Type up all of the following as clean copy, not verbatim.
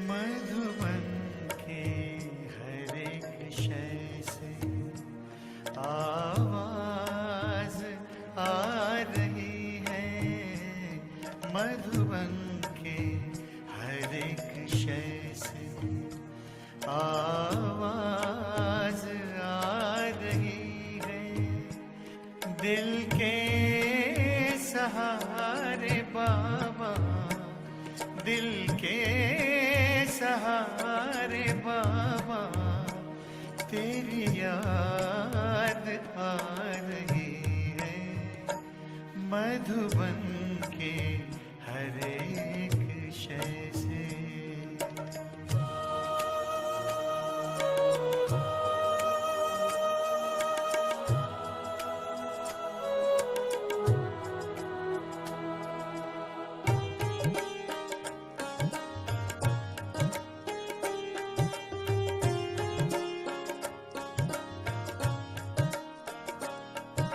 मधुबन के हर एक शय से आवाज आ रही है, मधुबन के हर एक शय से आवाज आ रही है। दिल के सहारे बाबा, दिल के सहारे बाबा, तेरी याद आ रही है, मधुबन के हर एक शय से।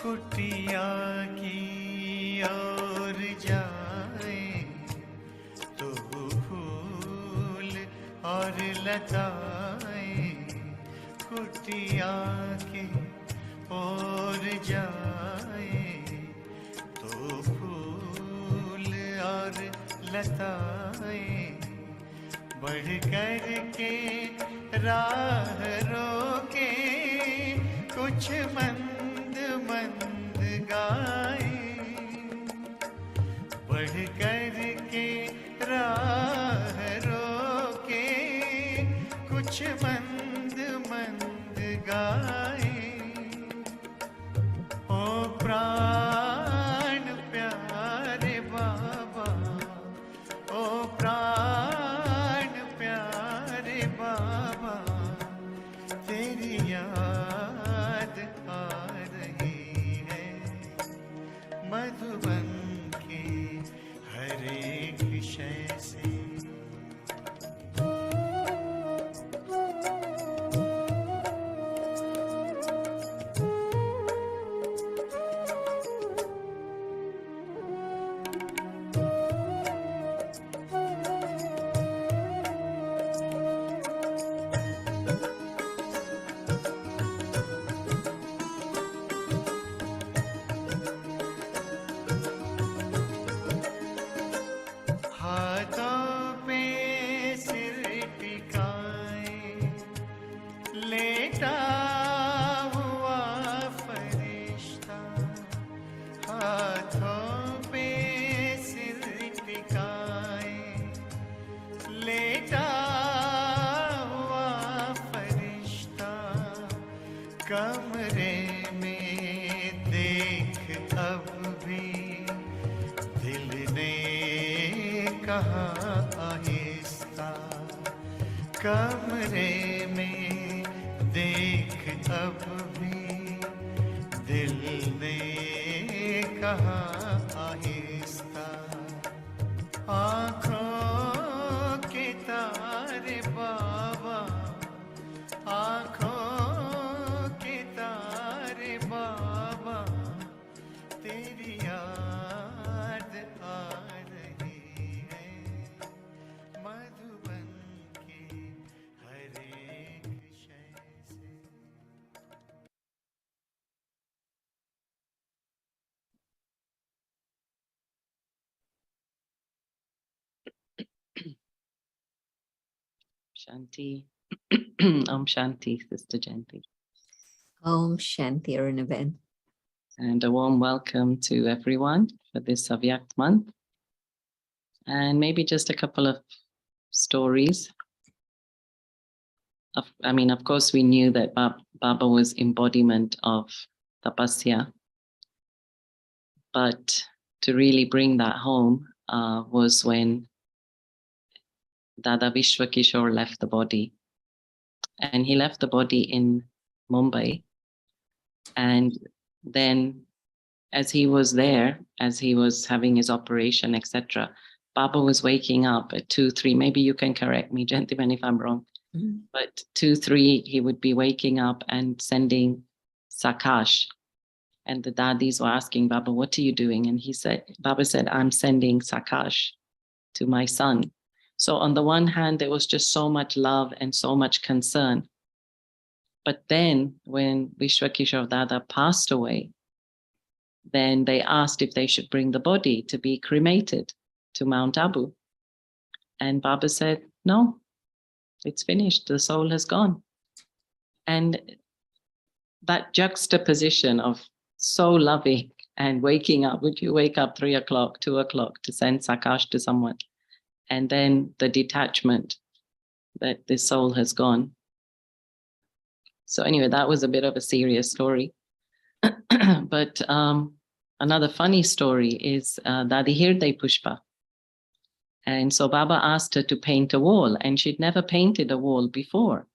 कुटिया की ओर जाए तो फूल और लताएं, कुटिया की ओर जाए तो फूल और लताएं, बढ़ कर के राह रोके कुछ मंद मंद गाए, बढ़ कर के राह रोके कुछ मंद मंद गाए। ओ प्राण प्यारे बाबा, ओ प्राण प्यारे बाबा, तेरी याद आ रही है, मधुबन के हर एक शय से। कमरे में देख अब भी दिल ने कहा आहिस्ता, कमरे में देख अब भी दिल ने कहा आहिस्ता। आँखों के तारे बाबा, आँखों बाबा, तेरी याद आ रही है, मधुबन के हर एक शय से। Shanti. Om Shanti, Sister Jayanti. Om Shanti, Arunabhen. And a warm welcome to everyone for this Avyakt month. And maybe just a couple of stories. Of course, we knew that Baba was embodiment of tapasya. But to really bring that home was when Dada Vishwakishore left the body. And he left the body in Mumbai. And then as he was there, as he was having his operation, etc., Baba was waking up at 2, 3, maybe you can correct me, gentlemen, if I'm wrong, but 2, 3, he would be waking up and sending sakash. And the dadis were asking Baba, what are you doing? And Baba said, I'm sending sakash to my son. So on the one hand, there was just so much love and so much concern. But then when Vishwakishore Dada passed away, then they asked if they should bring the body to be cremated to Mount Abu. And Baba said, no, it's finished. The soul has gone. And that juxtaposition of so loving and waking up, would you wake up 3 o'clock, 2 o'clock to send Sakash to someone? And then the detachment that the soul has gone. So anyway, that was a bit of a serious story. But another funny story is Dadi Hirde Pushpa. And so Baba asked her to paint a wall, and she'd never painted a wall before.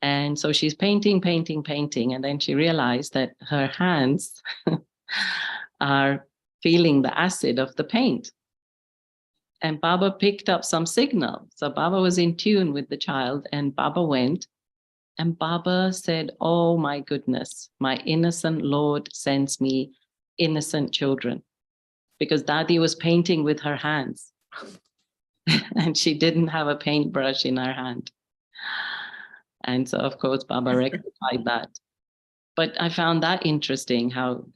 And so she's painting, and then she realized that her hands are feeling the acid of the paint. And Baba picked up some signal. So Baba was in tune with the child, and Baba went. And Baba said, oh my goodness, my innocent Lord sends me innocent children. Because Dadi was painting with her hands. And she didn't have a paintbrush in her hand. And so, of course, Baba rectified that. But I found that interesting how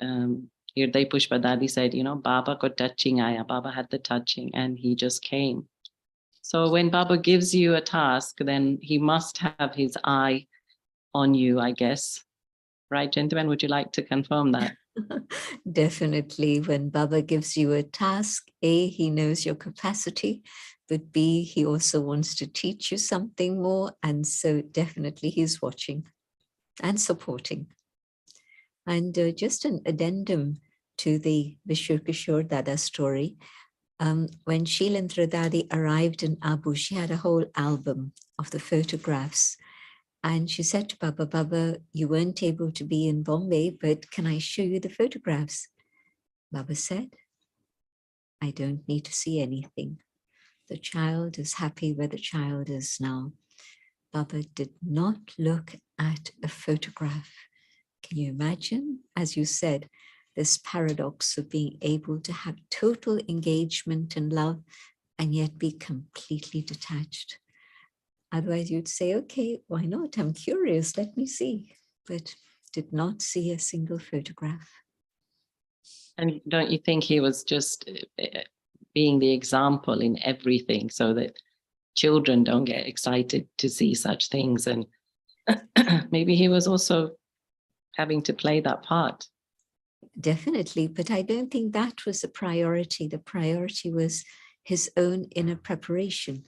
Hirday Pushpa Dadi said, Baba got touching aya. Baba had the touching and he just came. So when Baba gives you a task, then he must have his eye on you, I guess. Right, gentlemen? Would you like to confirm that? Definitely. When Baba gives you a task, A, he knows your capacity, but B, he also wants to teach you something more. And so definitely he's watching and supporting. And just an addendum to the Vishwakishore Dada story. When Shilendra Dadi arrived in Abu, she had a whole album of the photographs. And she said to Baba, Baba, you weren't able to be in Bombay, but can I show you the photographs? Baba said, I don't need to see anything. The child is happy where the child is now. Baba did not look at a photograph. Can you imagine, as you said, this paradox of being able to have total engagement and love and yet be completely detached? Otherwise you'd say, okay, why not? I'm curious, let me see. But did not see a single photograph. And don't you think he was just being the example in everything so that children don't get excited to see such things? And maybe he was also having to play that part. Definitely, but I don't think that was the priority. The priority was his own inner preparation.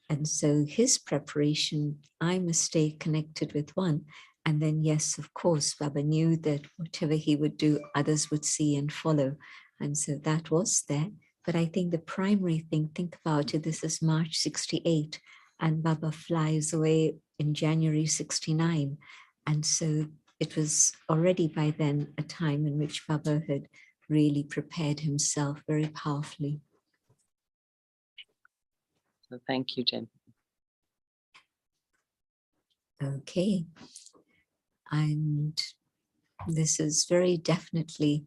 And so his preparation, I must stay connected with one. And then, yes, of course, Baba knew that whatever he would do, others would see and follow. And so that was there. But I think the primary thing, think about it, this is March 68, and Baba flies away in January 69. And so it was already by then a time in which Baba had really prepared himself very powerfully. So thank you, Jen. Okay. And this is very definitely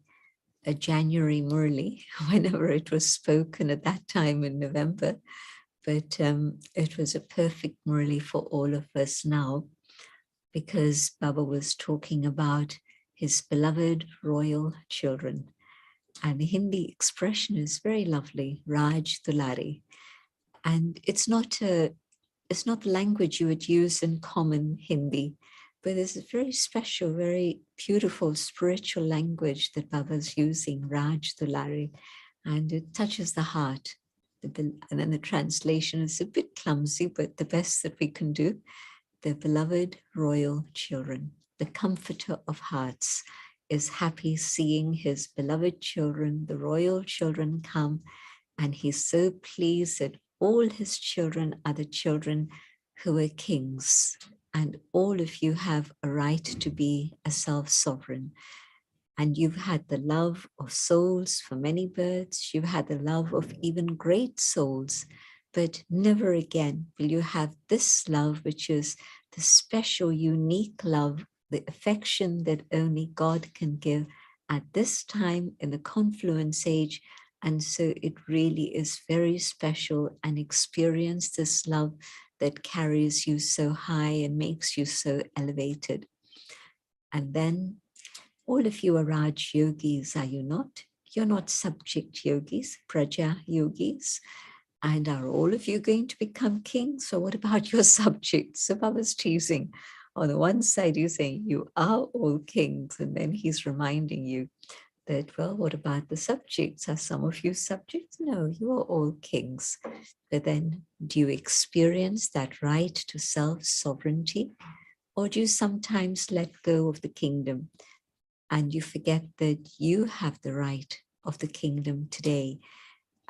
a January Murli, whenever it was spoken at that time in November. But it was a perfect Murli for all of us now, because Baba was talking about his beloved royal children. And the Hindi expression is very lovely, Raj Dulari. And it's not language you would use in common Hindi, but it's a very special, very beautiful spiritual language that Baba's using, Raj Dulari, and it touches the heart. And then the translation is a bit clumsy, but the best that we can do. The beloved royal children, the comforter of hearts, is happy seeing his beloved children, the royal children, come, and he's so pleased that all his children are the children who are kings, and all of you have a right to be a self-sovereign. And you've had the love of souls for many births, you've had the love of even great souls, but never again will you have this love, which is the special, unique love, the affection that only God can give at this time in the confluence age, And so it really is very special, and experience this love that carries you so high and makes you so elevated. And then all of you are Raj yogis, are you not? You're not subject yogis, praja yogis. And are all of you going to become kings? So what about your subjects? So Baba's teasing. On the one side, you're saying you are all kings. And then he's reminding you that, well, what about the subjects? Are some of you subjects? No, you are all kings. But then do you experience that right to self-sovereignty? Or do you sometimes let go of the kingdom and you forget that you have the right of the kingdom today?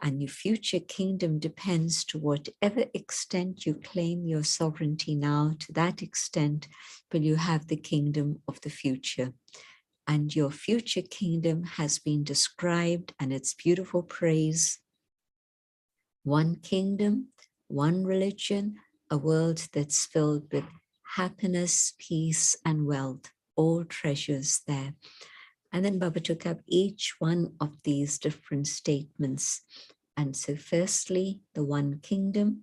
And your future kingdom depends to whatever extent you claim your sovereignty now, to that extent will you have the kingdom of the future. And your future kingdom has been described, and it's beautiful praise. One kingdom, one religion, a world that's filled with happiness, peace, and wealth, all treasures there. And then Baba took up each one of these different statements. And so firstly, the one kingdom.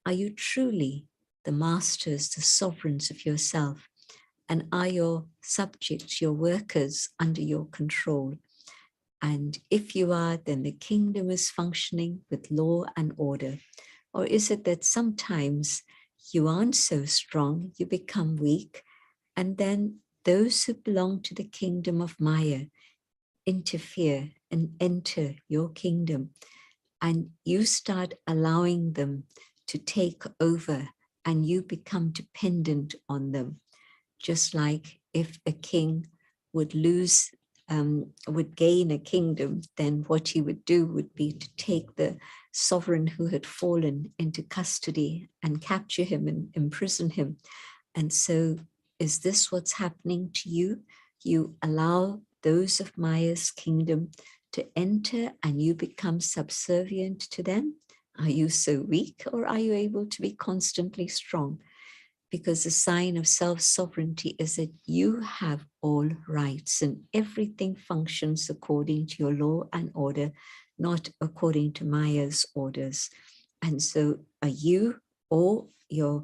Are you truly the masters, the sovereigns of yourself? And are your subjects, your workers, under your control? And if you are, then the kingdom is functioning with law and order. Or is it that sometimes you aren't so strong, you become weak, and then those who belong to the kingdom of Maya interfere and enter your kingdom, and you start allowing them to take over and you become dependent on them. Just like if a king would gain a kingdom, then what he would do would be to take the sovereign who had fallen into custody and capture him and imprison him. And so is this what's happening to you? You allow those of Maya's kingdom to enter and you become subservient to them? Are you so weak, or are you able to be constantly strong? Because the sign of self-sovereignty is that you have all rights and everything functions according to your law and order, not according to Maya's orders. And so are you or your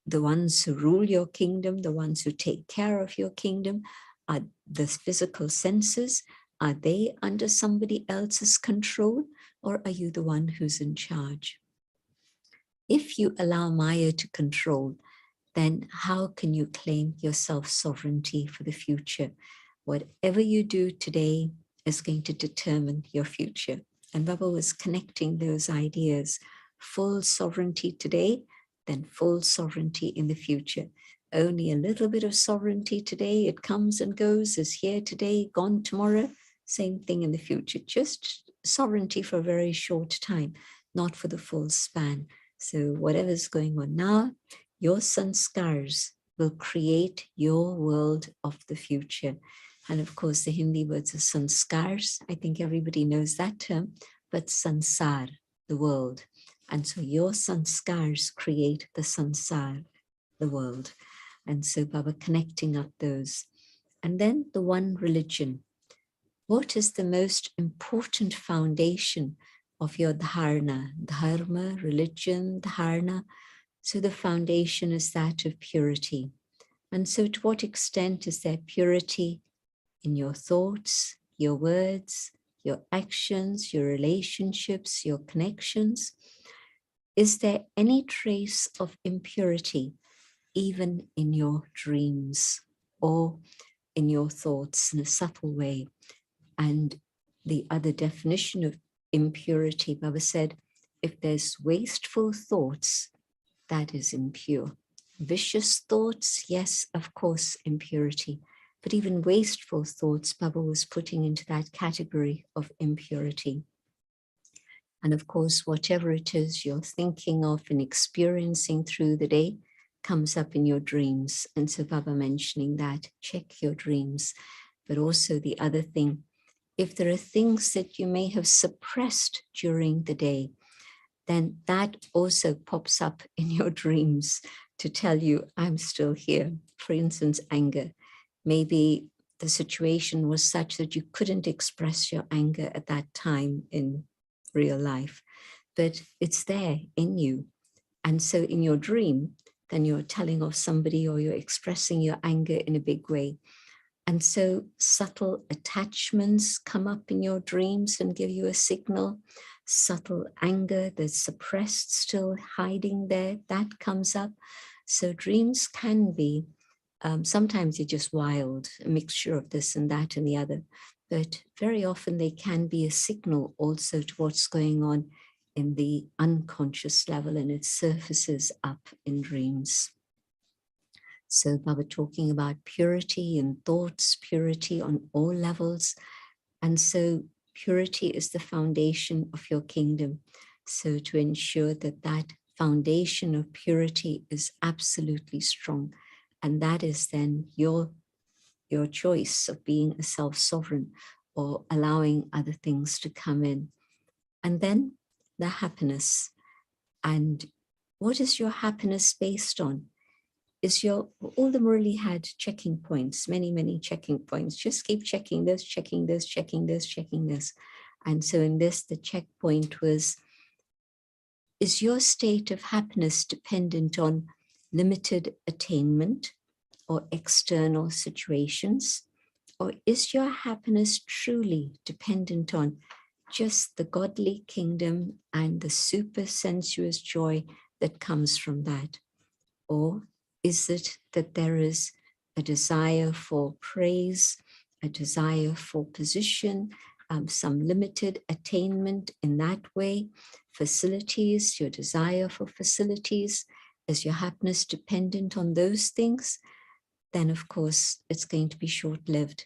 the ones who rule your kingdom, the ones who take care of your kingdom, are the physical senses, are they under somebody else's control, or are you the one who's in charge? If you allow Maya to control, then how can you claim your self-sovereignty for the future? Whatever you do today is going to determine your future. And Baba was connecting those ideas. Full sovereignty today, then full sovereignty in the future. Only a little bit of sovereignty today, it comes and goes, is here today, gone tomorrow. Same thing in the future, just sovereignty for a very short time, not for the full span. So whatever's going on now, your sanskars will create your world of the future. And of course, the Hindi words are sanskars. I think everybody knows that term, but sansar, the world. And so your sanskars create the sansar, the world. And so Baba connecting up those. And then the one religion. What is the most important foundation of your dharana? Dharma, religion, dharana. So the foundation is that of purity. And so to what extent is there purity in your thoughts, your words, your actions, your relationships, your connections? Is there any trace of impurity even in your dreams or in your thoughts in a subtle way? And the other definition of impurity, Baba said, if there's wasteful thoughts, that is impure. Vicious thoughts, yes, of course, impurity. But even wasteful thoughts, Baba was putting into that category of impurity. And of course, whatever it is you're thinking of and experiencing through the day comes up in your dreams. And so Baba mentioning that, check your dreams. But also the other thing, if there are things that you may have suppressed during the day, then that also pops up in your dreams to tell you, I'm still here. For instance, anger. Maybe the situation was such that you couldn't express your anger at that time in real life, but it's there in you. And so in your dream, then you're telling of somebody or you're expressing your anger in a big way. And so subtle attachments come up in your dreams and give you a signal. Subtle anger that's suppressed, still hiding there, that comes up. So dreams can be, sometimes they're just wild, a mixture of this and that and the other. But very often they can be a signal also to what's going on in the unconscious level, and it surfaces up in dreams. So Baba talking about purity in thoughts, purity on all levels. And so purity is the foundation of your kingdom. So to ensure that that foundation of purity is absolutely strong. And that is then your choice of being a self-sovereign or allowing other things to come in. And then the happiness. And what is your happiness based on? Is all the Murli had checking points, many checking points. Just keep checking this, checking this, checking this, checking this. And so in this, the checkpoint was, is your state of happiness dependent on limited attainment or external situations? Or is your happiness truly dependent on just the godly kingdom and the super sensuous joy that comes from that? Or is it that there is a desire for praise, a desire for position, some limited attainment in that way, facilities, your desire for facilities? Is your happiness dependent on those things? Then of course it's going to be short-lived.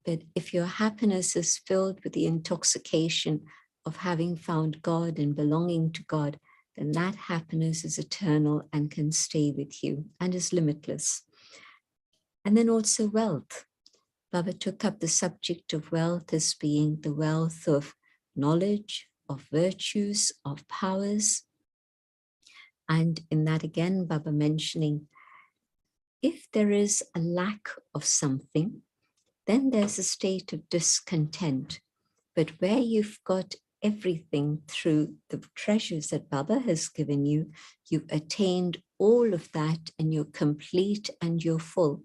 But if your happiness is filled with the intoxication of having found God and belonging to God, then that happiness is eternal and can stay with you and is limitless. And then also wealth. Baba took up the subject of wealth as being the wealth of knowledge, of virtues, of powers. And in that again, Baba mentioning, if there is a lack of something, then there's a state of discontent. But where you've got everything through the treasures that Baba has given you, you've attained all of that and you're complete and you're full,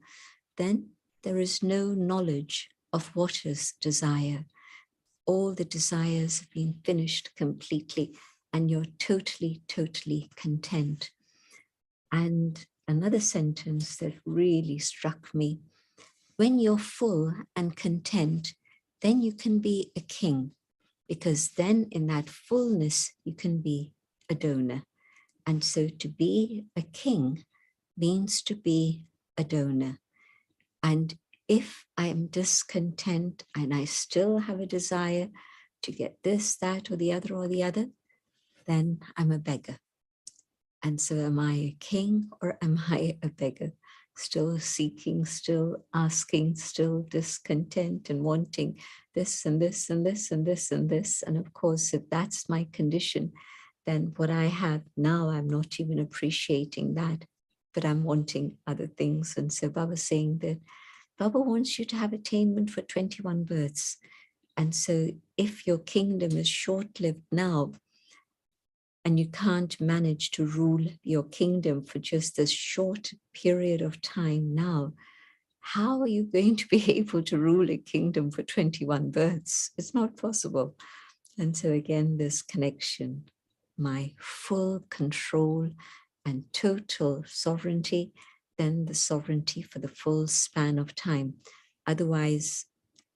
then there is no knowledge of what is desire. All the desires have been finished completely and you're totally content. And another sentence that really struck me, when you're full and content, then you can be a king, because then in that fullness, you can be a donor. And so to be a king means to be a donor. And if I am discontent and I still have a desire to get this, that, or the other, then I'm a beggar. And so am I a king or am I a beggar? Still seeking, still asking, still discontent and wanting this and this and this and this and this. And of course, if that's my condition, then what I have now, I'm not even appreciating that, but I'm wanting other things. And so Baba's saying that Baba wants you to have attainment for 21 births. And so if your kingdom is short-lived now, and you can't manage to rule your kingdom for just this short period of time now, how are you going to be able to rule a kingdom for 21 births? It's not possible. And so again, this connection, my full control and total sovereignty, then the sovereignty for the full span of time. Otherwise,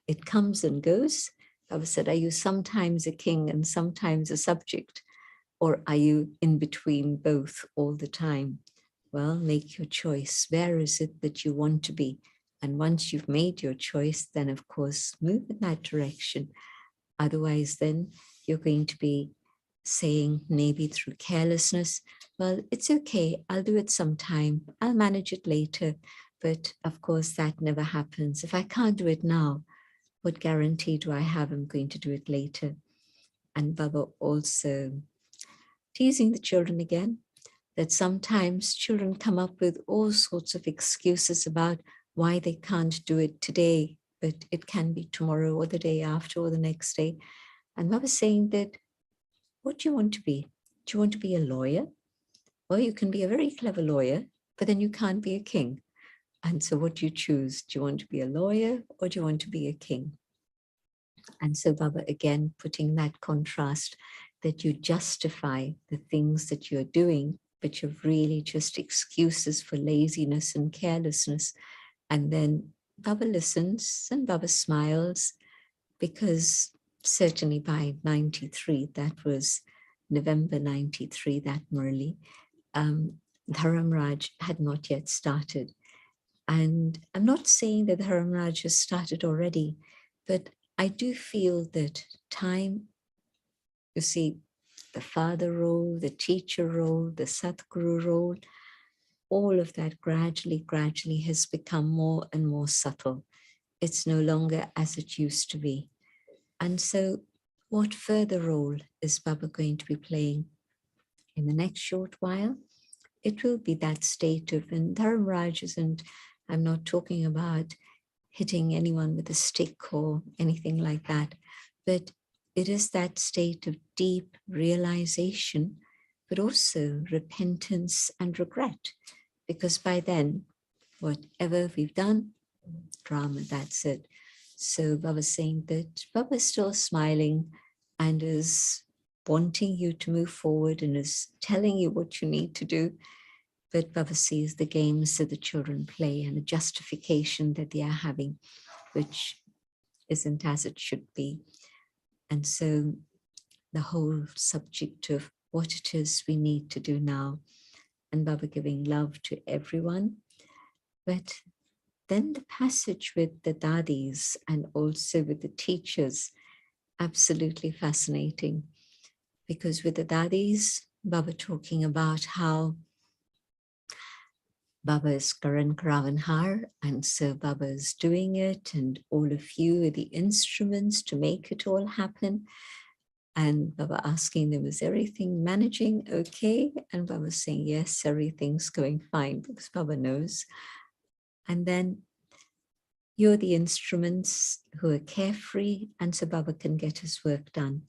it comes and goes. Baba said, are you sometimes a king and sometimes a subject? Or are you in between both all the time? Well, make your choice. Where is it that you want to be? And once you've made your choice, then of course, move in that direction. Otherwise, then you're going to be saying maybe through carelessness, well, it's okay, I'll do it sometime, I'll manage it later. But of course, that never happens. If I can't do it now, what guarantee do I have I'm going to do it later? And Baba also teasing the children again, that sometimes children come up with all sorts of excuses about why they can't do it today but it can be tomorrow or the day after or the next day. And Baba's saying that, what do you want to be? Do you want to be a lawyer? Well, you can be a very clever lawyer, but then you can't be a king. And so what do you choose? Do you want to be a lawyer or do you want to be a king? And so Baba, again, putting that contrast that you justify the things that you're doing, but you're really just excuses for laziness and carelessness. And then Baba listens and Baba smiles, because certainly by 93, that was November 93, that Murli, Dharamraj had not yet started. And I'm not saying that Dharamraj has started already, but I do feel that time, you see, the father role, the teacher role, the Satguru role, all of that gradually has become more and more subtle. It's no longer as it used to be. And so what further role is Baba going to be playing in the next short while? It will be that state of, and Dharamraj isn't, I'm not talking about hitting anyone with a stick or anything like that, but it is that state of deep realization, but also repentance and regret. Because by then, whatever we've done, drama, that's it. So Baba's saying that Baba's still smiling and is wanting you to move forward and is telling you what you need to do. But Baba sees the games that the children play and the justification that they are having, which isn't as it should be. And so the whole subject of what it is we need to do now, and Baba giving love to everyone. But then the passage with the dadis and also with the teachers, absolutely fascinating. Because with the dadis, Baba talking about how Baba is Karan Kravanhar, and so Baba is doing it, and all of you are the instruments to make it all happen. And Baba asking them, is everything managing okay? And Baba saying, yes, everything's going fine, because Baba knows. And then you're the instruments who are carefree, and so Baba can get his work done.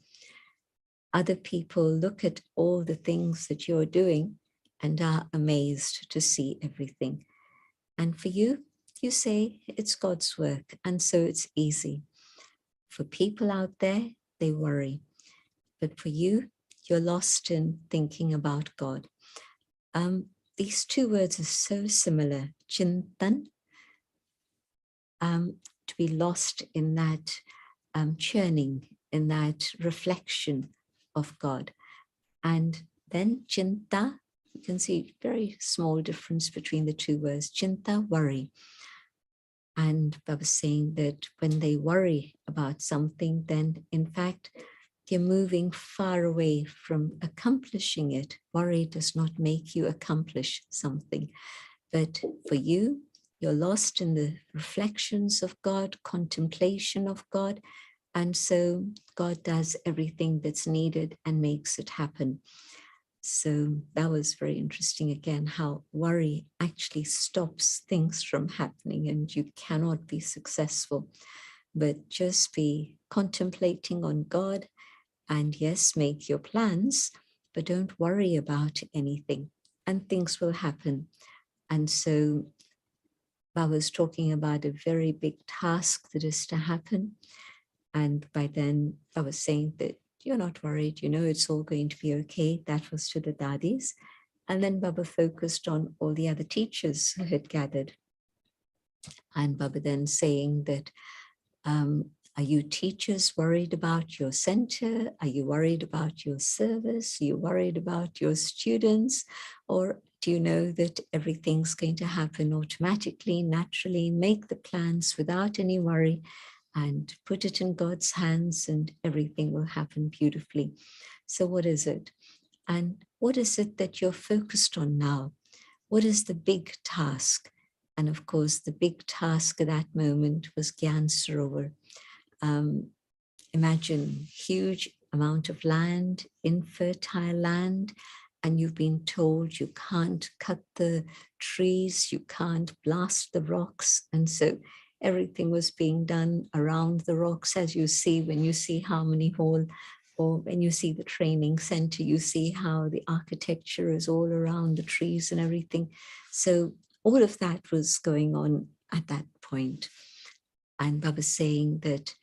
Other people look at all the things that you're doing and are amazed to see everything. And for you, you say it's God's work, and so it's easy. For people out there, they worry. But for you, you're lost in thinking about God. These two words are so similar. Chintan, to be lost in that churning, in that reflection of God. And then chinta, you can see very small difference between the two words. Chinta, worry. And Baba's saying that when they worry about something, then in fact, you're moving far away from accomplishing it. Worry does not make you accomplish something. But for you, you're lost in the reflections of God, contemplation of God. And so God does everything that's needed and makes it happen. So that was very interesting again, how worry actually stops things from happening and you cannot be successful. But just be contemplating on God and yes, make your plans, but don't worry about anything and things will happen. And so Baba's talking about a very big task that is to happen. And by then I was saying that you're not worried, you know, it's all going to be okay. That was to the dadis. And then Baba focused on all the other teachers who had gathered. And Baba then saying that, are you teachers worried about your center? Are you worried about your service? Are you worried about your students? Or do you know that everything's going to happen automatically, naturally? Make the plans without any worry and put it in God's hands and everything will happen beautifully. So what is it? And what is it that you're focused on now? What is the big task? And of course, the big task at that moment was Gyan Sarovar. Imagine huge amount of land, infertile land, and you've been told you can't cut the trees, you can't blast the rocks. And so everything was being done around the rocks, as you see when you see Harmony Hall, or when you see the training center, you see how the architecture is all around the trees and everything. So all of that was going on at that point. And Baba's saying that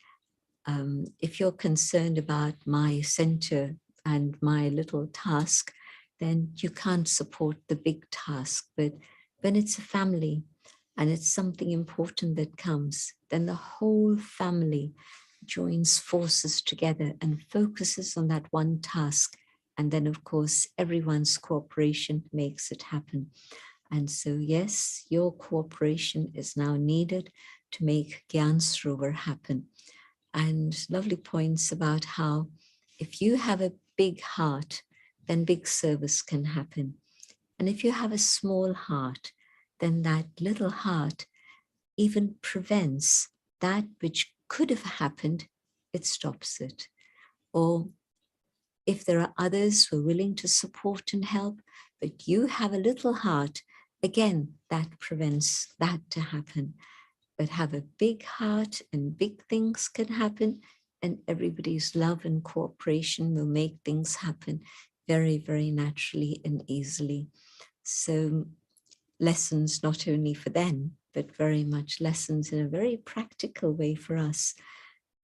if you're concerned about my center and my little task, then you can't support the big task. But when it's a family and it's something important that comes, then the whole family joins forces together and focuses on that one task. And then, of course, everyone's cooperation makes it happen. And so, yes, your cooperation is now needed to make Gyan Sarovar happen. And lovely points about how if you have a big heart, then big service can happen. And if you have a small heart, then that little heart even prevents that which could have happened, it stops it. Or if there are others who are willing to support and help, but you have a little heart, again, that prevents that to happen. But have a big heart and big things can happen, and everybody's love and cooperation will make things happen very, very naturally and easily. So lessons not only for them, but very much lessons in a very practical way for us.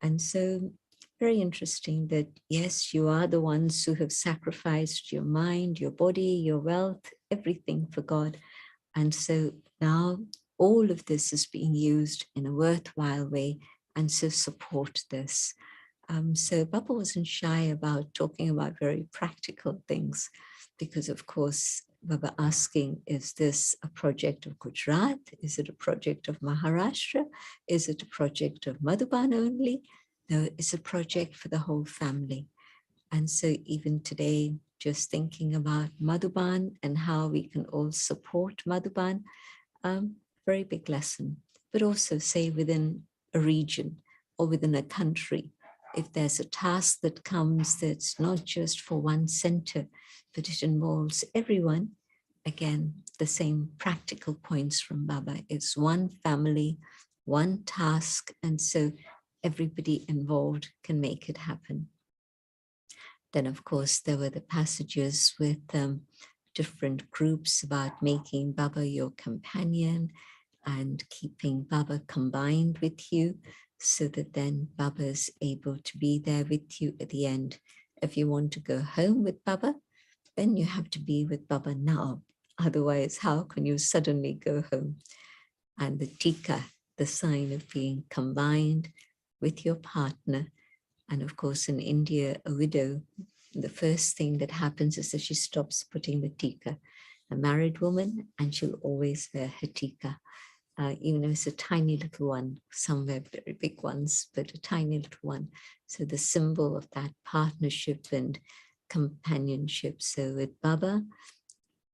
And so very interesting that, yes, you are the ones who have sacrificed your mind, your body, your wealth, everything for God. And so now all of this is being used in a worthwhile way, and so support this. So Baba wasn't shy about talking about very practical things, because of course, Baba asking, is this a project of Gujarat? Is it a project of Maharashtra? Is it a project of Madhuban only? No, it's a project for the whole family. And so even today, just thinking about Madhuban and how we can all support Madhuban, very big lesson. But also say within a region or within a country, if there's a task that comes that's not just for one center, but it involves everyone, again, the same practical points from Baba. It's one family, one task, and so everybody involved can make it happen. Then, of course, there were the passages with different groups about making Baba your companion and keeping Baba combined with you, so that then Baba is able to be there with you at the end. If you want to go home with Baba, then you have to be with Baba now. Otherwise, how can you suddenly go home? And the tika, the sign of being combined with your partner. And of course, in India, a widow, the first thing that happens is that she stops putting the tika. A married woman, and she'll always wear her tika. Even if it's a tiny little one, some wear very big ones, but a tiny little one. So the symbol of that partnership and companionship. So with Baba,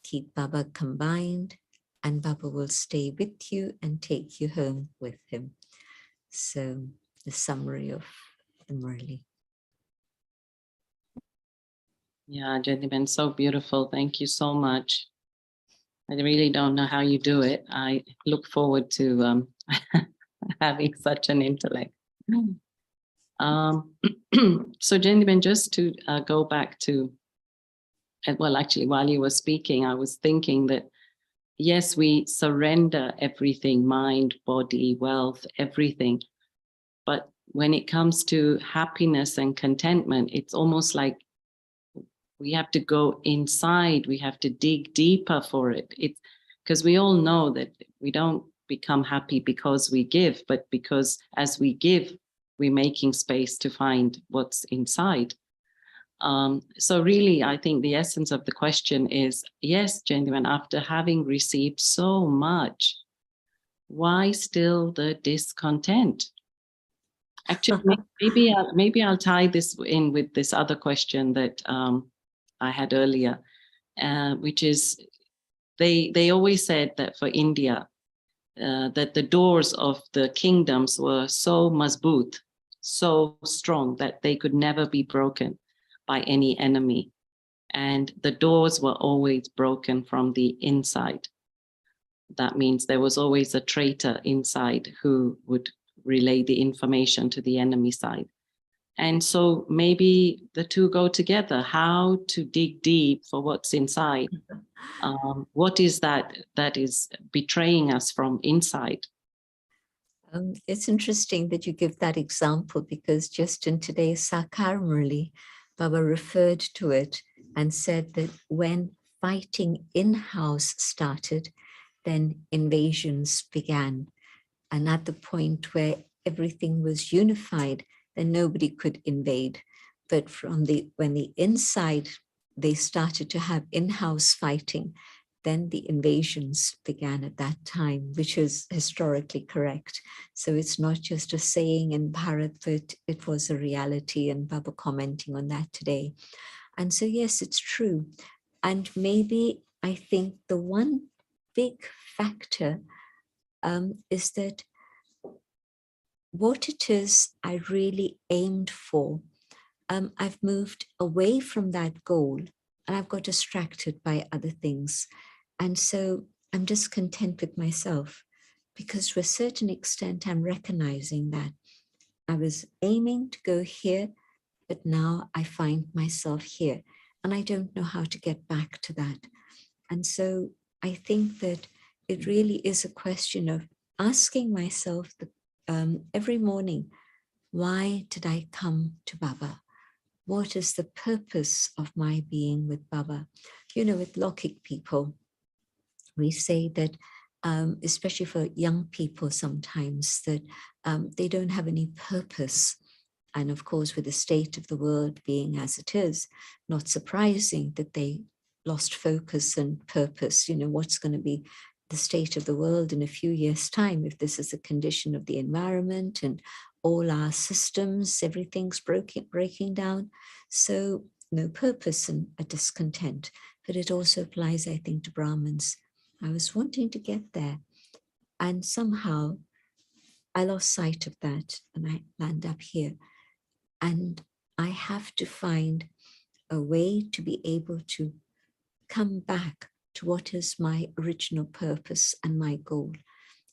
keep Baba combined, and Baba will stay with you and take you home with him. So the summary of the Murli. Yeah, gentlemen, so beautiful. Thank you so much. I really don't know how you do it. I look forward to having such an intellect. So, gentlemen, just to go back to, well, actually, while you were speaking, I was thinking that, yes, we surrender everything, mind, body, wealth, everything. But when it comes to happiness and contentment, it's almost like we have to go inside, we have to dig deeper for it. It's because we all know that we don't become happy because we give, but because as we give, we're making space to find what's inside. So really, I think the essence of the question is, yes, gentlemen, after having received so much, why still the discontent? Actually, maybe I'll tie this in with this other question that I had earlier, which is they always said that for India, that the doors of the kingdoms were so mazboot, so strong that they could never be broken by any enemy. And the doors were always broken from the inside. that means there was always a traitor inside who would relay the information to the enemy side. And so maybe the two go together, how to dig deep for what's inside. What is that is betraying us from inside? It's interesting that you give that example, because just in today's Sakar Murli, Baba referred to it and said that when fighting in-house started, then invasions began. And at the point where everything was unified, then nobody could invade. But when the inside, they started to have in-house fighting, then the invasions began at that time, which is historically correct. So it's not just a saying in Bharat, but it was a reality, and Baba commenting on that today. And so, yes, it's true. And maybe I think the one big factor is that what it is I really aimed for, I've moved away from that goal, and I've got distracted by other things. And so I'm discontent with myself, because to a certain extent, I'm recognizing that I was aiming to go here, but now I find myself here, and I don't know how to get back to that. And so I think that it really is a question of asking myself every morning, why did I come to Baba? What is the purpose of my being with Baba? You know, with Lokik people, we say that, especially for young people sometimes, that they don't have any purpose. And of course, with the state of the world being as it is, not surprising that they lost focus and purpose. You know, what's going to be the state of the world in a few years' time if this is a condition of the environment and all our systems, everything's breaking down. So no purpose and a discontent. But it also applies, I think, to Brahmins. I was wanting to get there, and somehow I lost sight of that, and I land up here. And I have to find a way to be able to come back to what is my original purpose and my goal.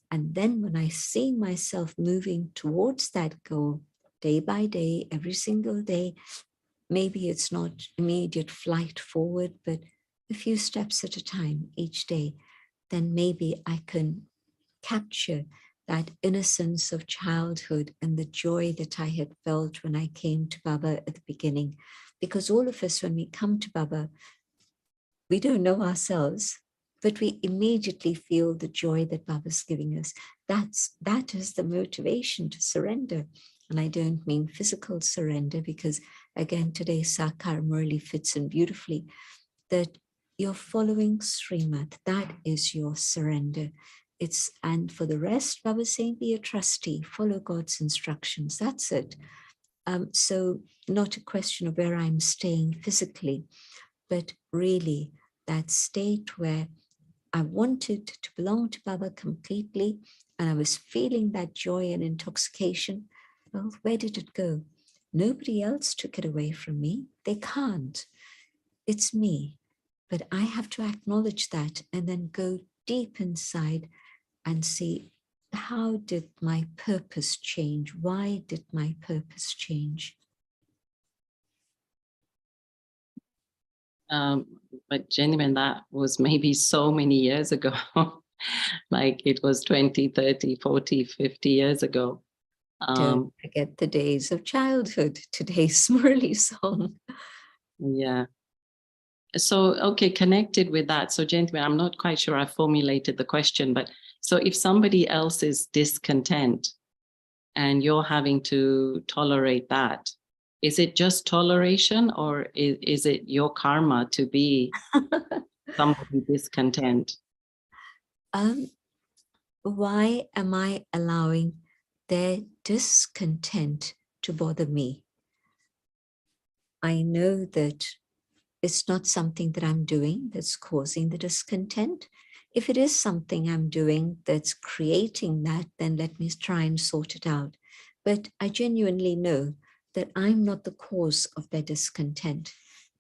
And then when I see myself moving towards that goal day by day, every single day, maybe it's not immediate flight forward, but a few steps at a time each day, then maybe I can capture that innocence of childhood and the joy that I had felt when I came to Baba at the beginning. Because all of us, when we come to Baba, we don't know ourselves, but we immediately feel the joy that Baba's giving us. That is the motivation to surrender. And I don't mean physical surrender, because again, today Sakar Murli fits in beautifully, that you're following Srimad, that is your surrender. And for the rest, Baba's saying, be a trustee, follow God's instructions, that's it. So not a question of where I'm staying physically, but really that state where I wanted to belong to Baba completely, and I was feeling that joy and intoxication. Well, where did it go? Nobody else took it away from me. They can't. It's me. But I have to acknowledge that and then go deep inside and see, how did my purpose change? Why did my purpose change? But genuine, that was maybe so many years ago. Like it was 20, 30, 40, 50 years ago. Don't forget the days of childhood, today's Murli song. Yeah. So, okay, connected with that. So, gentlemen, I'm not quite sure I formulated the question, but so if somebody else is discontent and you're having to tolerate that, is it just toleration, or is it your karma to be somebody discontent? Why am I allowing their discontent to bother me? I know that it's not something that I'm doing that's causing the discontent. If it is something I'm doing that's creating that, then let me try and sort it out. But I genuinely know that I'm not the cause of their discontent.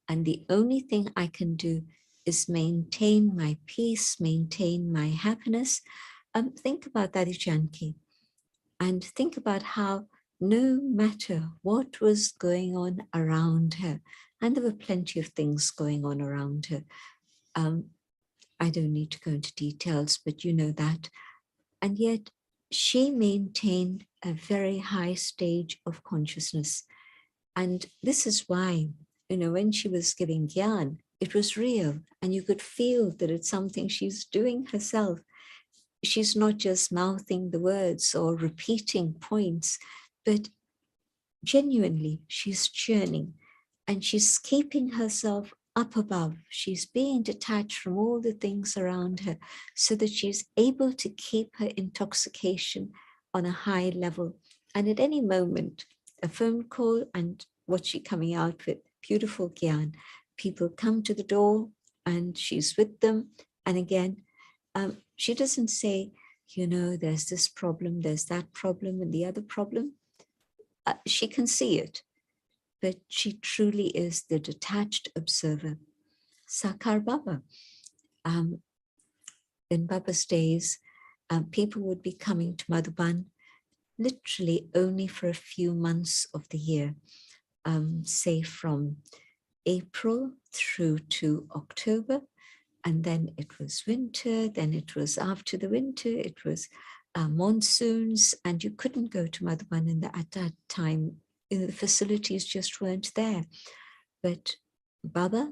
And the only thing I can do is maintain my peace, maintain my happiness. Think about that, Jayanti, and think about how no matter what was going on around her, and there were plenty of things going on around her. I don't need to go into details, but you know that. And yet she maintained a very high stage of consciousness. And this is why, when she was giving gyan, it was real. And you could feel that it's something she's doing herself. She's not just mouthing the words or repeating points, but genuinely she's churning and she's keeping herself up above. She's being detached from all the things around her so that she's able to keep her intoxication on a high level. And at any moment, a phone call and what's she coming out with? Beautiful gyan. People come to the door and she's with them. And again, she doesn't say, there's this problem, there's that problem, and the other problem. She can see it, but she truly is the detached observer. Sakar Baba. In Baba's days, people would be coming to Madhuban literally only for a few months of the year, say from April through to October. And then it was winter, then it was after the winter, it was monsoons, and you couldn't go to Madhuban at that time. The facilities just weren't there. But Baba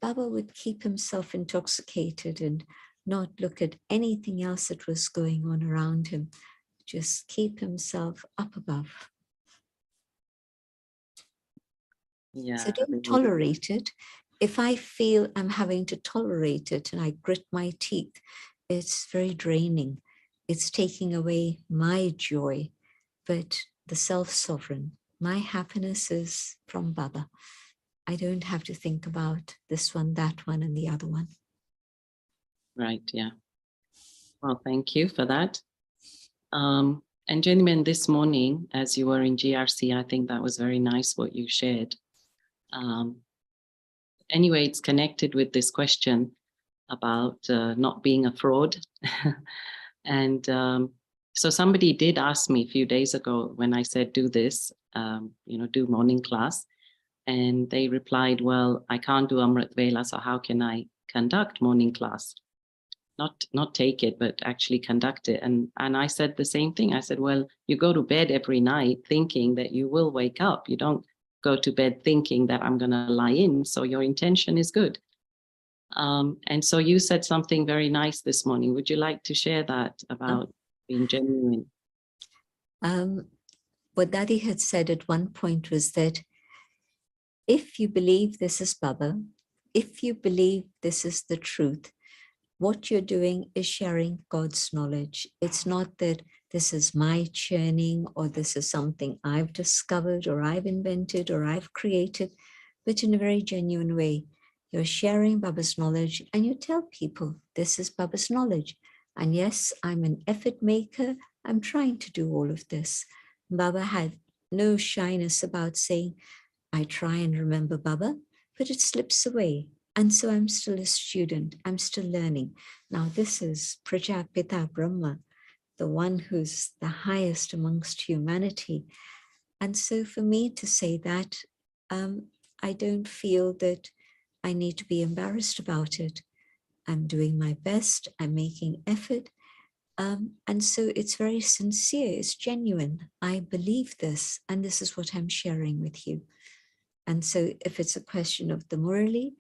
would keep himself intoxicated and not look at anything else that was going on around him, just keep himself up above. Yeah. So don't tolerate it. If I feel I'm having to tolerate it and I grit my teeth, it's very draining. It's taking away my joy, but the self-sovereign, my happiness is from Baba. I don't have to think about this one, that one, and the other one. Right, yeah. Well, thank you for that. And gentlemen, this morning, as you were in GRC, I think that was very nice what you shared. Anyway, it's connected with this question about not being a fraud. And so somebody did ask me a few days ago when I said, do this, do morning class. And they replied, well, I can't do Amrit Vela, so how can I conduct morning class? Not take it, but actually conduct it. And I said the same thing. I said, well, you go to bed every night thinking that you will wake up. You don't go to bed thinking that I'm going to lie in. So your intention is good. And so you said something very nice this morning. Would you like to share that about being genuine? What Daddy had said at one point was that if you believe this is Baba, if you believe this is the truth, what you're doing is sharing God's knowledge. It's not that this is my churning or this is something I've discovered or I've invented or I've created, but in a very genuine way. You're sharing Baba's knowledge and you tell people this is Baba's knowledge. And yes, I'm an effort maker. I'm trying to do all of this. Baba had no shyness about saying, I try and remember Baba, but it slips away. And so I'm still a student. I'm still learning. Now this is Prajapita Brahma, the one who's the highest amongst humanity. And so for me to say that, I don't feel that I need to be embarrassed about it. I'm doing my best. I'm making effort. And so it's very sincere. It's genuine. I believe this, and this is what I'm sharing with you. And so if it's a question of the Murli,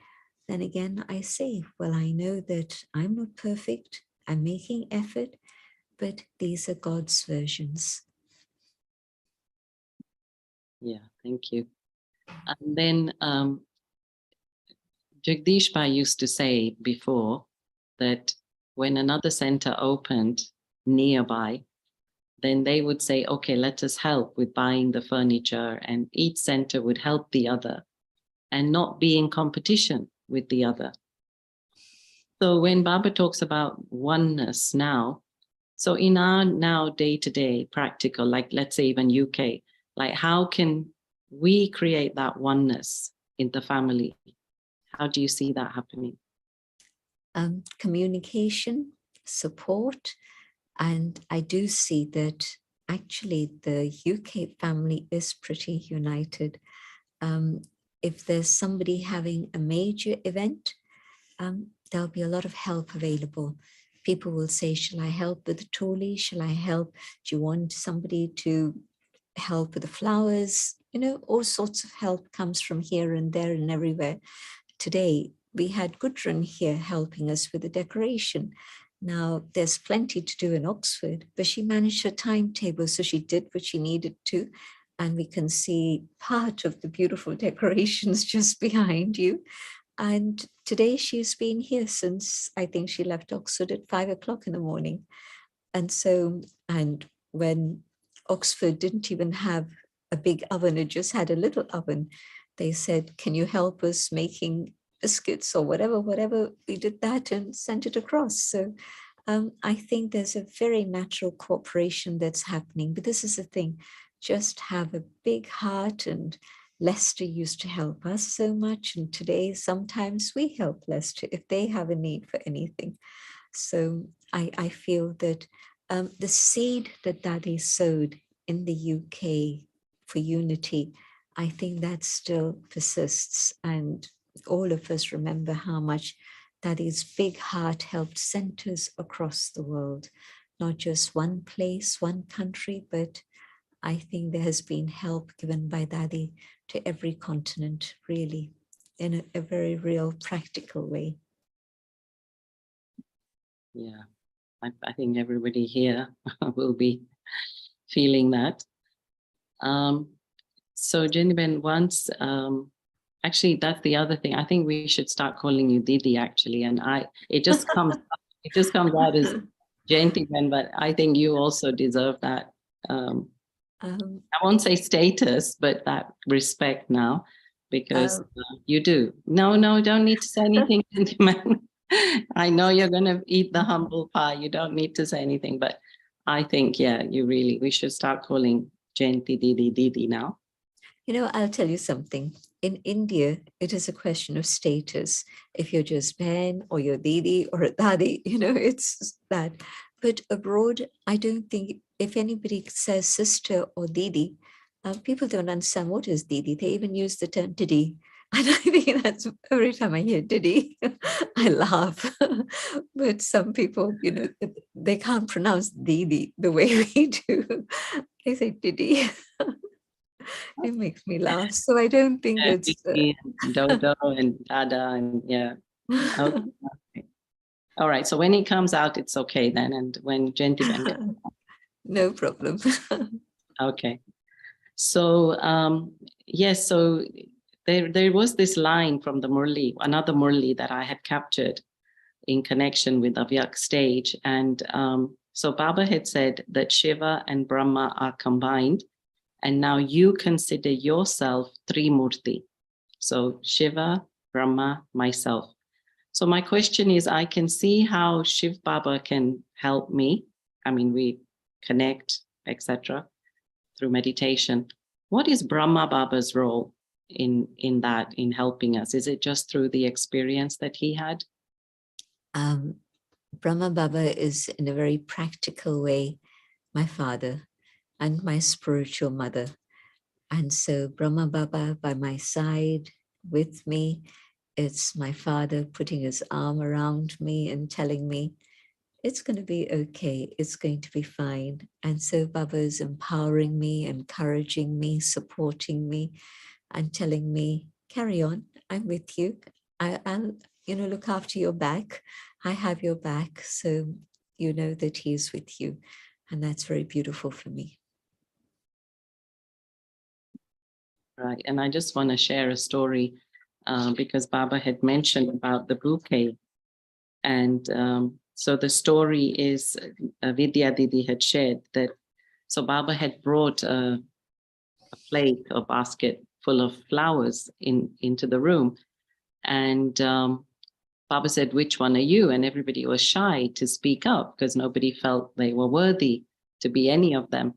then again, I say, well, I know that I'm not perfect. I'm making effort, but these are God's versions. Yeah, thank you. And then Jagdish Bhai used to say before that when another center opened nearby, then they would say, okay, let us help with buying the furniture, and each center would help the other and not be in competition with the other. So when Baba talks about oneness now, so in our now day-to-day practical, like let's say even UK, like how can we create that oneness in the family? How do you see that happening? communication, support. And I do see that actually the UK family is pretty united. If there's somebody having a major event, there'll be a lot of help available. People will say, shall I help with the trolley? Shall I help? Do you want somebody to help with the flowers? You know, all sorts of help comes from here and there and everywhere. Today, we had Gudrun here helping us with the decoration. Now, there's plenty to do in Oxford, but she managed her timetable, so she did what she needed to. And we can see part of the beautiful decorations just behind you. And today she's been here since, I think she left Oxford at 5 o'clock in the morning. And so, and when Oxford didn't even have a big oven, it just had a little oven, they said, can you help us making biscuits or whatever, we did that and sent it across. So I think there's a very natural cooperation that's happening, but this is the thing, just have a big heart. And Leicester used to help us so much, and today sometimes we help Leicester if they have a need for anything. So I feel that the seed that Dadi sowed in the UK for unity, I think that still persists, and all of us remember how much Dadi's big heart helped centers across the world, not just one place, one country, but I think there has been help given by Dadi to every continent, really, in a very real, practical way. Yeah, I think everybody here will be feeling that. So Jennifer, once, actually, that's the other thing. I think we should start calling you Didi, actually. And it just comes out as Jayanti, but I think you also deserve that. I won't say status, but that respect now, because you do. No, don't need to say anything, gentlemen. I know you're going to eat the humble pie. You don't need to say anything, but I think, yeah, we should start calling Jayanti Didi now. You know, I'll tell you something. In India, it is a question of status. If you're just Ben or you're Didi or a Dadi, you know, it's that. But abroad, I don't think if anybody says sister or Didi, people don't understand what is Didi. They even use the term didi. And I think that's every time I hear didi, I laugh. But some people, you know, they can't pronounce Didi the way we do. They say didi. It makes me laugh. So I don't think it's Dodo and Dada and yeah. Okay. All right. So when it comes out, it's okay then. And when Jayanti comes out. No problem. Okay. So yes, so there was this line from the Murli, another Murli that I had captured in connection with Avyakt stage. And so Baba had said that Shiva and Brahma are combined. And now you consider yourself Trimurti. So Shiva, Brahma, myself. So my question is, I can see how Shiv Baba can help me. I mean, we connect, etc., through meditation. What is Brahma Baba's role in that, in helping us? Is it just through the experience that he had? Brahma Baba is, in a very practical way, my father and my spiritual mother. And so Brahma Baba by my side with me, it's my father putting his arm around me and telling me, it's going to be okay, it's going to be fine. And so Baba is empowering me, encouraging me, supporting me, and telling me, carry on, I'm with you. I'll, you know, look after your back. I have your back, so you know that he's with you. And that's very beautiful for me. Right, and I just want to share a story because Baba had mentioned about the bouquet. And so the story is, Vidya Didi had shared that, so Baba had brought a plate or basket full of flowers into the room. And Baba said, which one are you? And everybody was shy to speak up because nobody felt they were worthy to be any of them.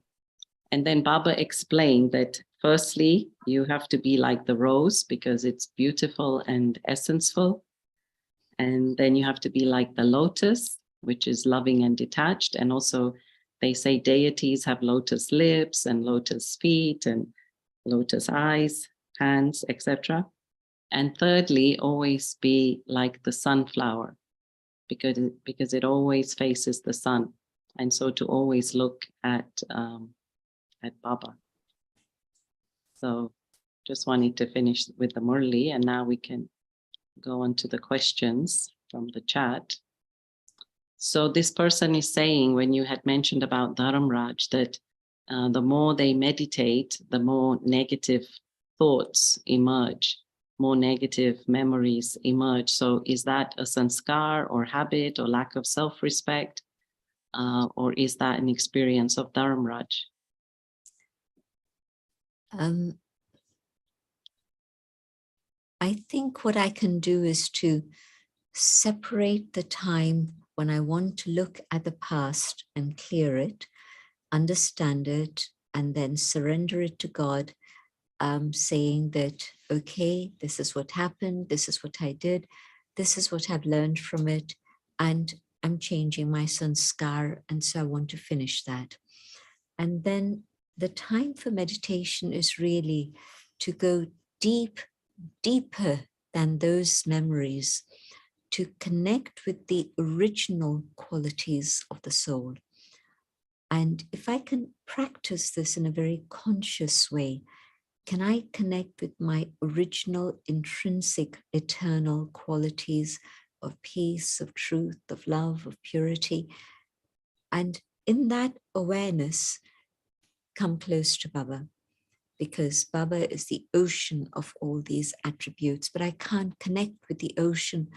And then Baba explained that firstly, you have to be like the rose because it's beautiful and essential. And then you have to be like the lotus, which is loving and detached. And also they say deities have lotus lips and lotus feet and lotus eyes, hands, etc. And thirdly, always be like the sunflower, because it always faces the sun. And so to always look at Baba. So just wanted to finish with the Murli, and now we can go on to the questions from the chat. So this person is saying, when you had mentioned about Dharamraj, that the more they meditate, the more negative thoughts emerge, more negative memories emerge. So is that a sanskar or habit or lack of self-respect? Or is that an experience of Dharamraj? I think what I can do is to separate the time when I want to look at the past and clear it, understand it, and then surrender it to God, saying that, okay, this is what happened, this is what I did, this is what I've learned from it, and I'm changing my sanskar, and so I want to finish that. And then the time for meditation is really to go deeper than those memories, to connect with the original qualities of the soul. And if I can practice this in a very conscious way, can I connect with my original intrinsic eternal qualities of peace, of truth, of love, of purity? And in that awareness, come close to Baba, because Baba is the ocean of all these attributes, but I can't connect with the ocean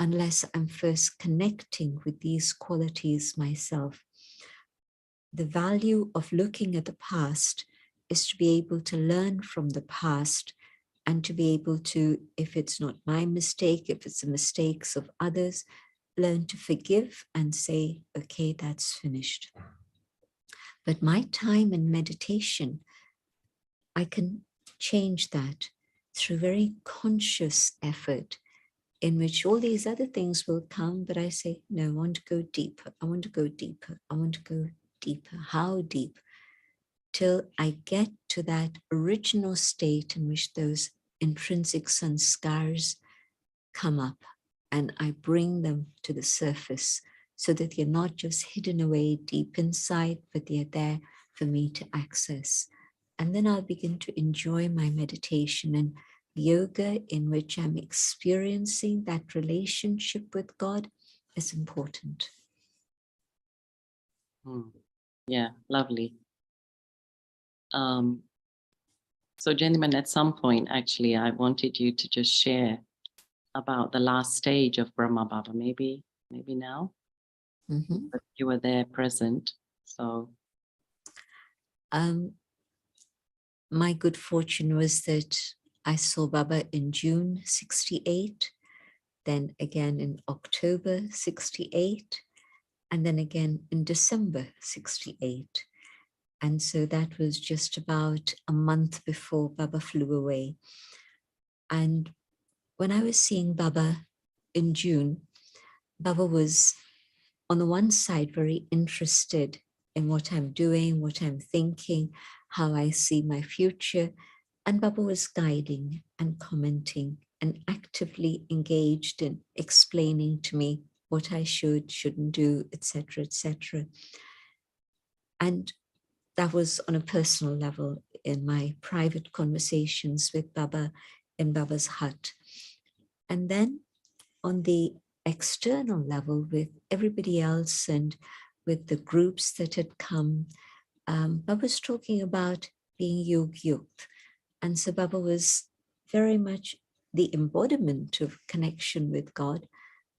unless I'm first connecting with these qualities myself. The value of looking at the past is to be able to learn from the past and to be able to, if it's not my mistake, if it's the mistakes of others, learn to forgive and say, okay, that's finished. But my time in meditation, I can change that through very conscious effort, in which all these other things will come, but I say, no, I want to go deeper. I want to go deeper. I want to go deeper. How deep? Till I get to that original state in which those intrinsic sanskars come up, and I bring them to the surface so that they're not just hidden away deep inside, but they're there for me to access. And then I'll begin to enjoy my meditation and yoga, in which I'm experiencing that relationship with God, is important. Yeah, lovely. So gentlemen, at some point, actually, I wanted you to just share about the last stage of Brahma Baba, maybe now. But you were there present, so. My good fortune was that I saw Baba in June 68, then again in October 68, and then again in December 68. And so that was just about a month before Baba flew away. And when I was seeing Baba in June, Baba was on the one side very interested in what I'm doing, what I'm thinking, how I see my future. And Baba was guiding and commenting and actively engaged in explaining to me what I shouldn't do, etc., etc. And that was on a personal level in my private conversations with Baba in Baba's hut. And then on the external level with everybody else and with the groups that had come, Baba was talking about being yogyukt. And so Baba was very much the embodiment of connection with God,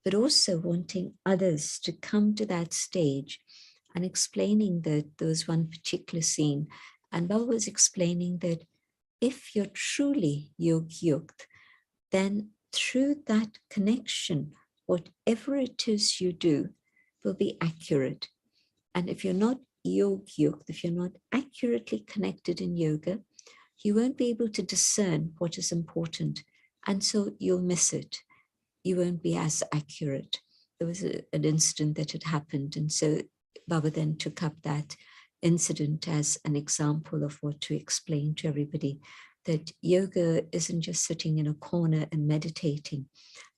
but also wanting others to come to that stage, and explaining that there was one particular scene. And Baba was explaining that if you're truly yogyukt, then through that connection, whatever it is you do will be accurate. And if you're not yogyukt, if you're not accurately connected in yoga, you won't be able to discern what is important. And so you'll miss it. you won't be as accurate. There was an incident that had happened. And so Baba then took up that incident as an example of what to explain to everybody, that yoga isn't just sitting in a corner and meditating,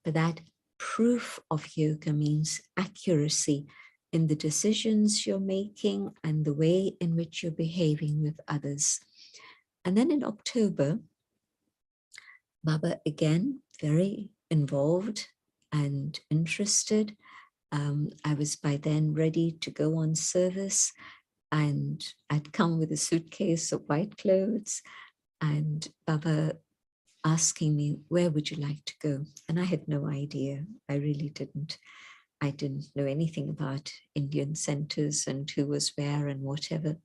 but that proof of yoga means accuracy in the decisions you're making and the way in which you're behaving with others. And then in October, Baba again, very involved and interested. I was by then ready to go on service, and I'd come with a suitcase of white clothes, and Baba asking me, where would you like to go? And I had no idea. I really didn't. I didn't know anything about Indian centers and who was where and whatever.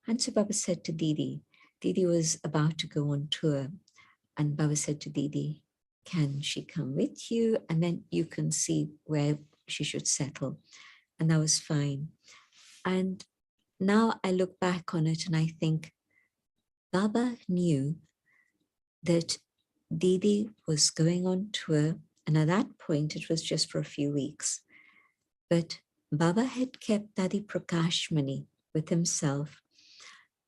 And so Baba said to Didi, Didi was about to go on tour. And Baba said to Didi, can she come with you? And then you can see where she should settle. And that was fine. And now I look back on it and I think Baba knew that Didi was going on tour. And at that point, it was just for a few weeks. But Baba had kept Dadi Prakashmani with himself.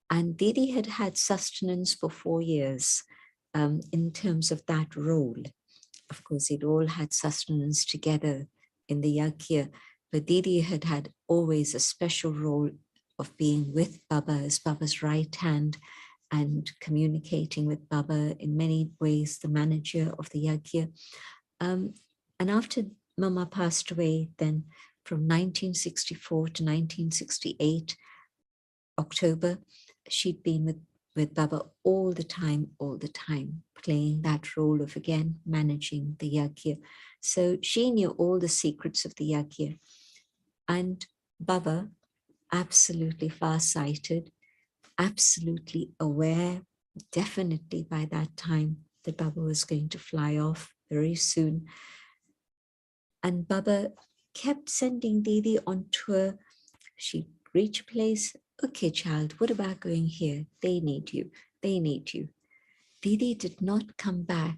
And Didi had had sustenance for 4 years in terms of that role. Of course, it all had sustenance together in the Yagya, but Didi had had always a special role of being with Baba as Baba's right hand and communicating with Baba in many ways, the manager of the Yagya. And after Mama passed away, then from 1964 to 1968, October, she'd been with Baba all the time, playing that role of, again, managing the Yagya. So she knew all the secrets of the Yagya. And Baba, absolutely far-sighted, absolutely aware, definitely by that time, that Baba was going to fly off very soon. And Baba kept sending Didi on tour. She'd reach a place, okay, child, what about going here? They need you, they need you. Didi did not come back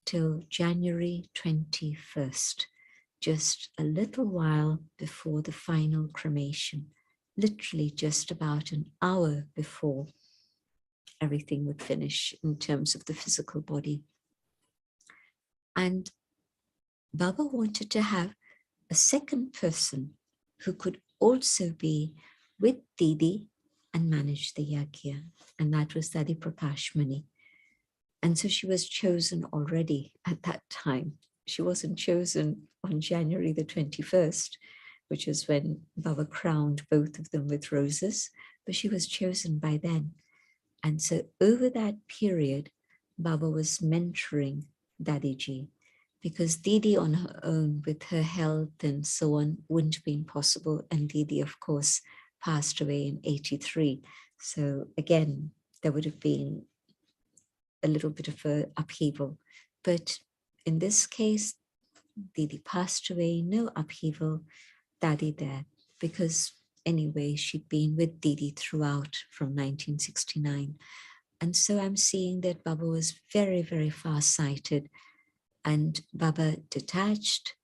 till January 21st, just a little while before the final cremation, literally just about an hour before everything would finish in terms of the physical body. And Baba wanted to have a second person who could also be with Didi and manage the Yagya. And that was Dadi Prakashmani. And so she was chosen already at that time. She wasn't chosen on January the 21st, which is when Baba crowned both of them with roses, but she was chosen by then. And so over that period, Baba was mentoring Dadiji, because Didi on her own with her health and so on wouldn't have been possible. And Didi, of course, passed away in 83. So again, there would have been a little bit of an upheaval. But in this case, Didi passed away, no upheaval, Daddy there, because anyway, she'd been with Didi throughout from 1969. And so I'm seeing that Baba was very, very far-sighted, and Baba detached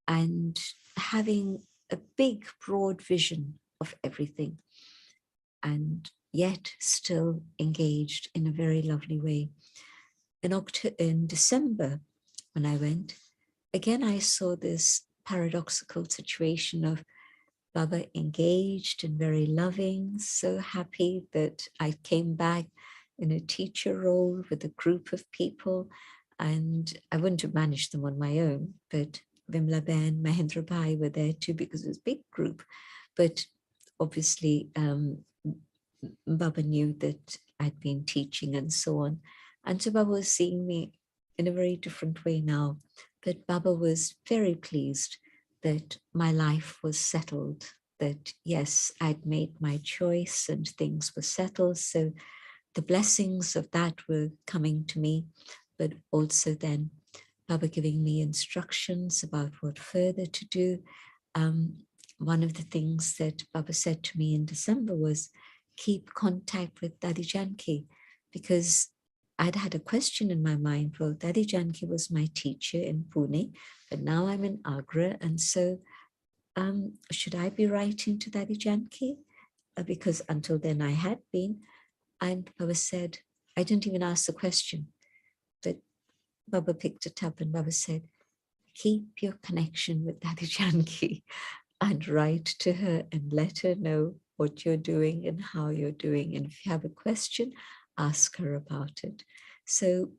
and having a big, broad vision of everything, and yet still engaged in a very lovely way. In December, when I went, again, I saw this paradoxical situation of Baba engaged and very loving, so happy that I came back in a teacher role with a group of people, and I wouldn't have managed them on my own, but Vimla Ben, Mahendra Bhai were there too, because it was a big group. But obviously, Baba knew that I'd been teaching and so on. And so Baba was seeing me in a very different way now. But Baba was very pleased that my life was settled, that yes, I'd made my choice and things were settled. So the blessings of that were coming to me, but also then Baba giving me instructions about what further to do. One of the things that Baba said to me in December was, keep contact with Dadi Janki, because I'd had a question in my mind. Well, Dadi Janki was my teacher in Pune, but now I'm in Agra. And so should I be writing to Dadi Janki? Because until then I had been. And Baba said, I didn't even ask the question, but Baba picked it up and Baba said, keep your connection with Dadi Janki and write to her and let her know what you're doing and how you're doing. And if you have a question, ask her about it. So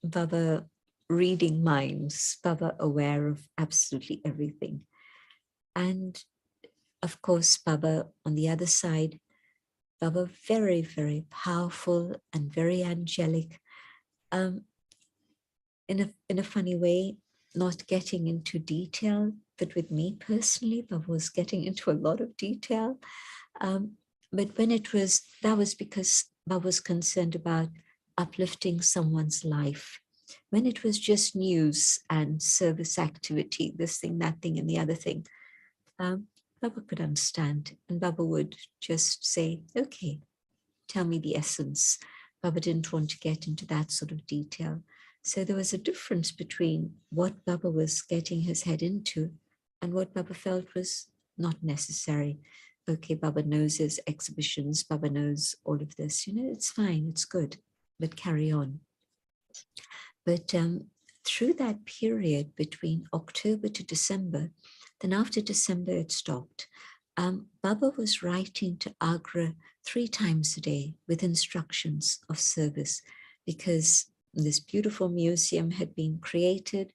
Baba reading minds, Baba aware of absolutely everything. And of course, Baba on the other side, Baba very, very powerful and very angelic. In a funny way, not getting into detail, but with me personally, Baba was getting into a lot of detail. But when that was because Baba was concerned about uplifting someone's life. When it was just news and service activity, this thing, that thing, and the other thing, Baba could understand. And Baba would just say, okay, tell me the essence. Baba didn't want to get into that sort of detail. So there was a difference between what Baba was getting his head into and what Baba felt was not necessary. Okay, Baba knows his exhibitions, Baba knows all of this, it's fine, it's good, but carry on. But through that period between October to December, then after December it stopped. Baba was writing to Agra 3 times a day with instructions of service, because this beautiful museum had been created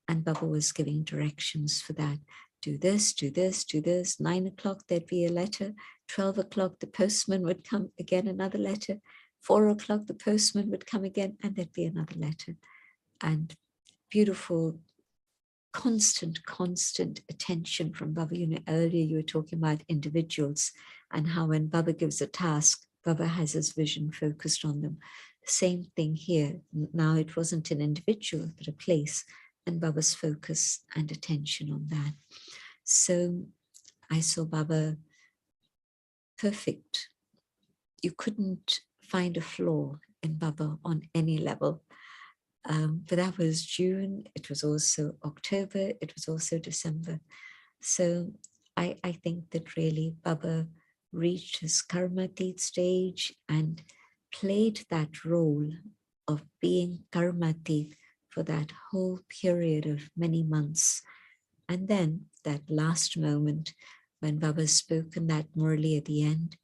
and Baba was giving directions for that. Do this, do this, do this. 9 o'clock, there'd be a letter. 12 o'clock, the postman would come again, another letter. 4 o'clock, the postman would come again, and there'd be another letter. And beautiful, constant attention from Baba. Earlier you were talking about individuals and how when Baba gives a task, Baba has his vision focused on them. The same thing here. Now it wasn't an individual, but a place, and Baba's focus and attention on that. So I saw Baba perfect. You couldn't find a flaw in Baba on any level. But that was June, it was also October, it was also December. So I think that really Baba reached his karmatit stage and played that role of being karmatit for that whole period of many months. And then that last moment when Baba spoke in that Murli at the end.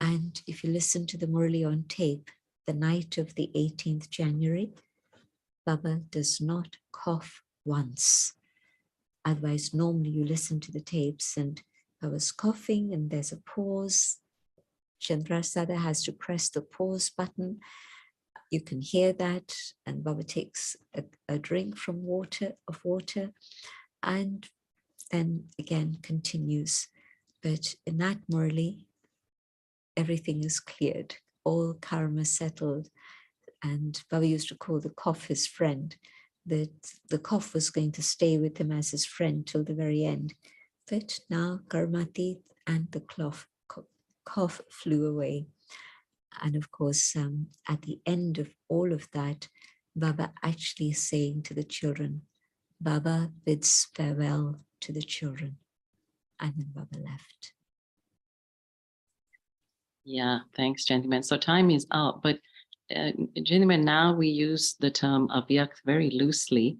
And if you listen to the Murli on tape, the night of the 18th January, Baba does not cough once. Otherwise, normally you listen to the tapes and Baba's coughing and there's a pause. Chandrasada has to press the pause button. You can hear that, and Baba takes a drink from water, and then again continues. But in that Murli, everything is cleared, all karma settled. And Baba used to call the cough his friend, that the cough was going to stay with him as his friend till the very end. But now karmatit and the cough flew away. And of course, at the end of all of that, Baba actually saying to the children, Baba bids farewell to the children. And then Baba left. Yeah, thanks, gentlemen. So time is up, but gentlemen, now we use the term Avyakt very loosely,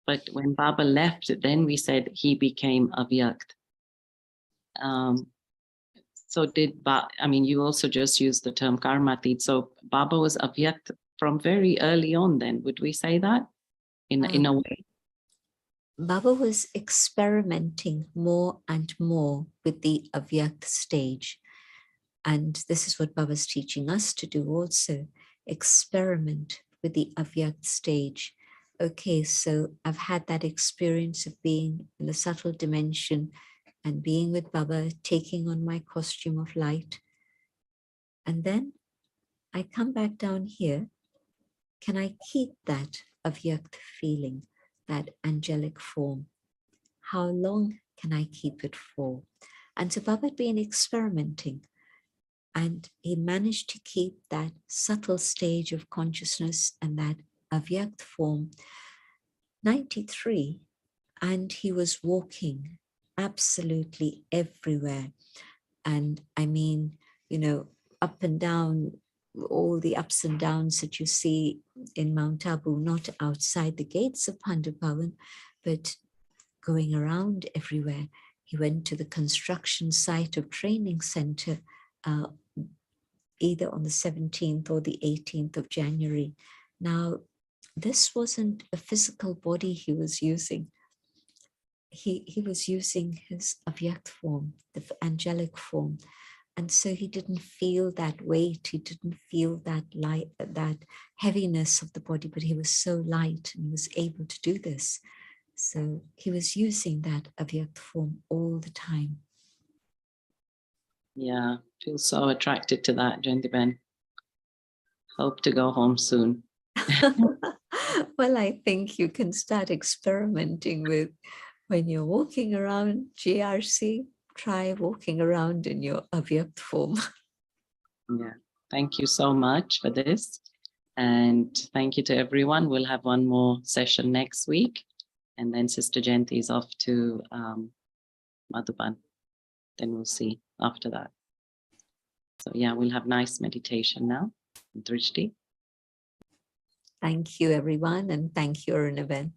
but when Baba left, then we said he became Avyakt. So you also just used the term karmatit. So Baba was Avyakt from very early on then, would we say that in a way? Baba was experimenting more and more with the Avyakt stage. And this is what Baba's teaching us to do also, experiment with the Avyakt stage. Okay, so I've had that experience of being in the subtle dimension and being with Baba, taking on my costume of light. And then I come back down here. Can I keep that Avyakt feeling, that angelic form? How long can I keep it for? And so Baba had been experimenting. And he managed to keep that subtle stage of consciousness and that Avyakt form 93. And he was walking absolutely everywhere. And I mean, you know, up and down, all the ups and downs that you see in Mount Abu, not outside the gates of Pandapavan, but going around everywhere. He went to the construction site of training center either on the 17th or the 18th of January. Now, this wasn't a physical body he was using. He was using his Avyakt form, the angelic form. And so he didn't feel that weight, he didn't feel that light, that heaviness of the body, but he was so light and he was able to do this. So he was using that Avyakt form all the time. Yeah, feel so attracted to that, Jayanti-ben. Hope to go home soon. Well, I think you can start experimenting with when you're walking around GRC, try walking around in your Avyakt form. Yeah, thank you so much for this. And thank you to everyone. We'll have one more session next week. And then Sister Jayanti is off to Madhuban. Then we'll see after that. So yeah, we'll have nice meditation now. Drishti. Thank you, everyone. And thank you, Arnaben.